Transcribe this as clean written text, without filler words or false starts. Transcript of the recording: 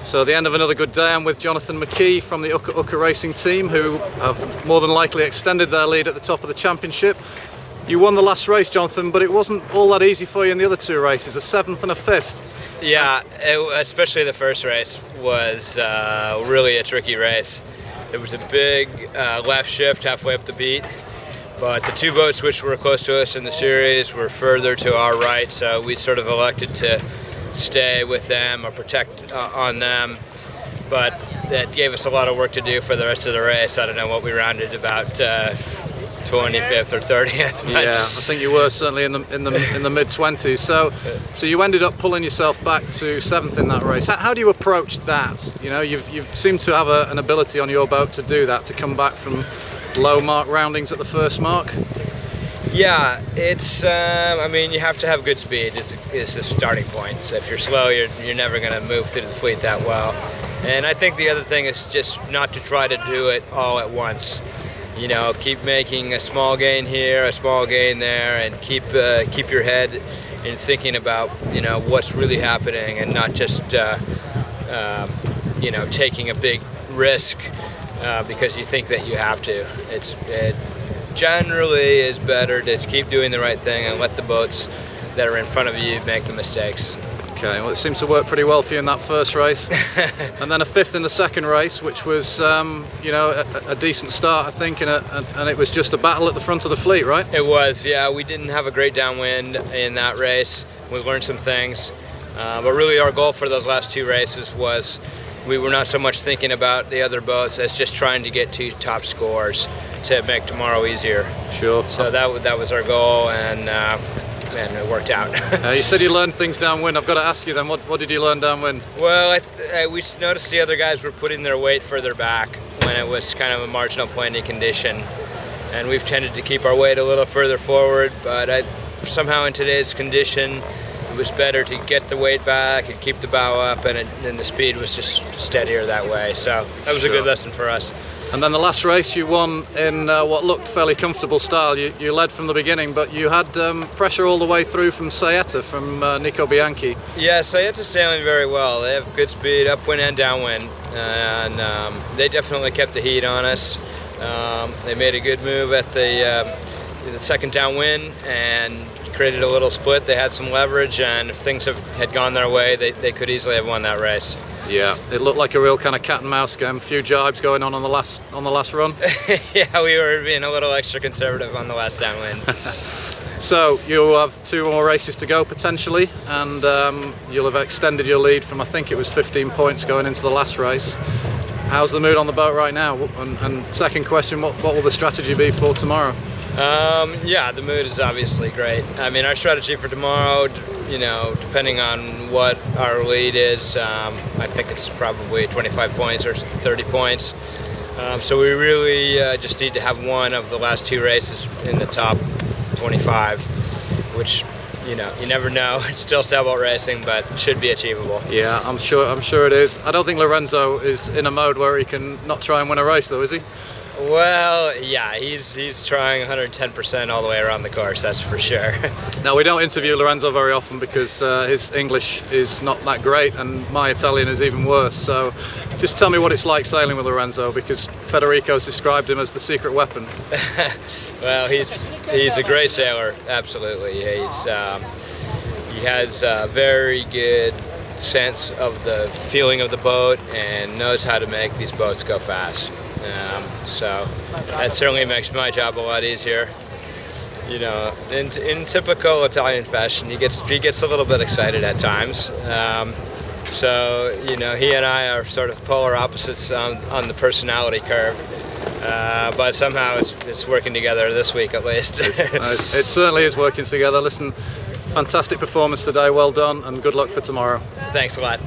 So the end of another good day. I'm with Jonathan McKee from the Uka Uka Racing team, who have more than likely extended their lead at the top of the championship. You won the last race, Jonathan, but it wasn't all that easy for you in the other two races, a 7th and a 5th. Yeah, especially the first race was really a tricky race. There was a big left shift halfway up the beat, but the two boats which were close to us in the series were further to our right, so we sort of elected to stay with them or protect on them, but that gave us a lot of work to do for the rest of the race. I don't know what we rounded, about 25th or 30th. Yeah, I think you were certainly in the mid-20s. So you ended up pulling yourself back to 7th in that race. How do you approach that? You know, you seem to have an ability on your boat to do that, to come back from low mark roundings at the first mark. Yeah, it's. I mean, you have to have good speed. It's the starting point. So if you're slow, you're never going to move through the fleet that well. And I think the other thing is just not to try to do it all at once. You know, keep making a small gain here, a small gain there, and keep your head in thinking about, you know, what's really happening, and not just you know, taking a big risk because you think that you have to. It generally is better to keep doing the right thing and let the boats that are in front of you make the mistakes. Okay, well, it seems to work pretty well for you in that first race. And then a 5th in the second race, which was, you know, a decent start, I think, and it was just a battle at the front of the fleet, right? It was, yeah. We didn't have a great downwind in that race. We learned some things, but really our goal for those last two races was we were not so much thinking about the other boats as just trying to get 2 top scores to make tomorrow easier. Sure. So that was our goal, and it worked out. You said you learned things downwind. I've got to ask you then, what did you learn downwind? Well, we noticed the other guys were putting their weight further back when it was kind of a marginal pointy condition, and we've tended to keep our weight a little further forward, but somehow in today's condition it was better to get the weight back and keep the bow up, and the speed was just steadier that way. So that was a good lesson for us. And then the last race you won in what looked fairly comfortable style. You led from the beginning, but you had pressure all the way through from Saeta, from Nico Bianchi. Yeah, Saeta's sailing very well. They have good speed, upwind and downwind, and they definitely kept the heat on us. They made a good move at the second downwind and created a little split. They had some leverage, and if things had gone their way, they could easily have won that race. Yeah, it looked like a real kind of cat and mouse game. A few jibes going on the last run. Yeah, we were being a little extra conservative on the last downwind. So you'll have 2 more races to go potentially, and you'll have extended your lead from, I think it was 15 points going into the last race. How's the mood on the boat right now? And second question, what will the strategy be for tomorrow? Yeah, the mood is obviously great. I mean, our strategy for tomorrow, you know, depending on what our lead is, I think it's probably 25 points or 30 points. So we really just need to have one of the last 2 races in the top 25, which, you know, you never know. It's still sailboat racing, but it should be achievable. Yeah, I'm sure it is. I don't think Lorenzo is in a mode where he can not try and win a race, though, is he? Well, yeah, he's trying 110% all the way around the course, that's for sure. Now, we don't interview Lorenzo very often because his English is not that great, and my Italian is even worse. So just tell me what it's like sailing with Lorenzo, because Federico's described him as the secret weapon. Well, he's a great sailor, absolutely. He has a very good sense of the feeling of the boat and knows how to make these boats go fast. So that certainly makes my job a lot easier. You know, in typical Italian fashion, he gets a little bit excited at times. So, you know, he and I are sort of polar opposites on the personality curve. But somehow it's working together this week at least. It certainly is working together. Listen, fantastic performance today. Well done, and good luck for tomorrow. Thanks a lot.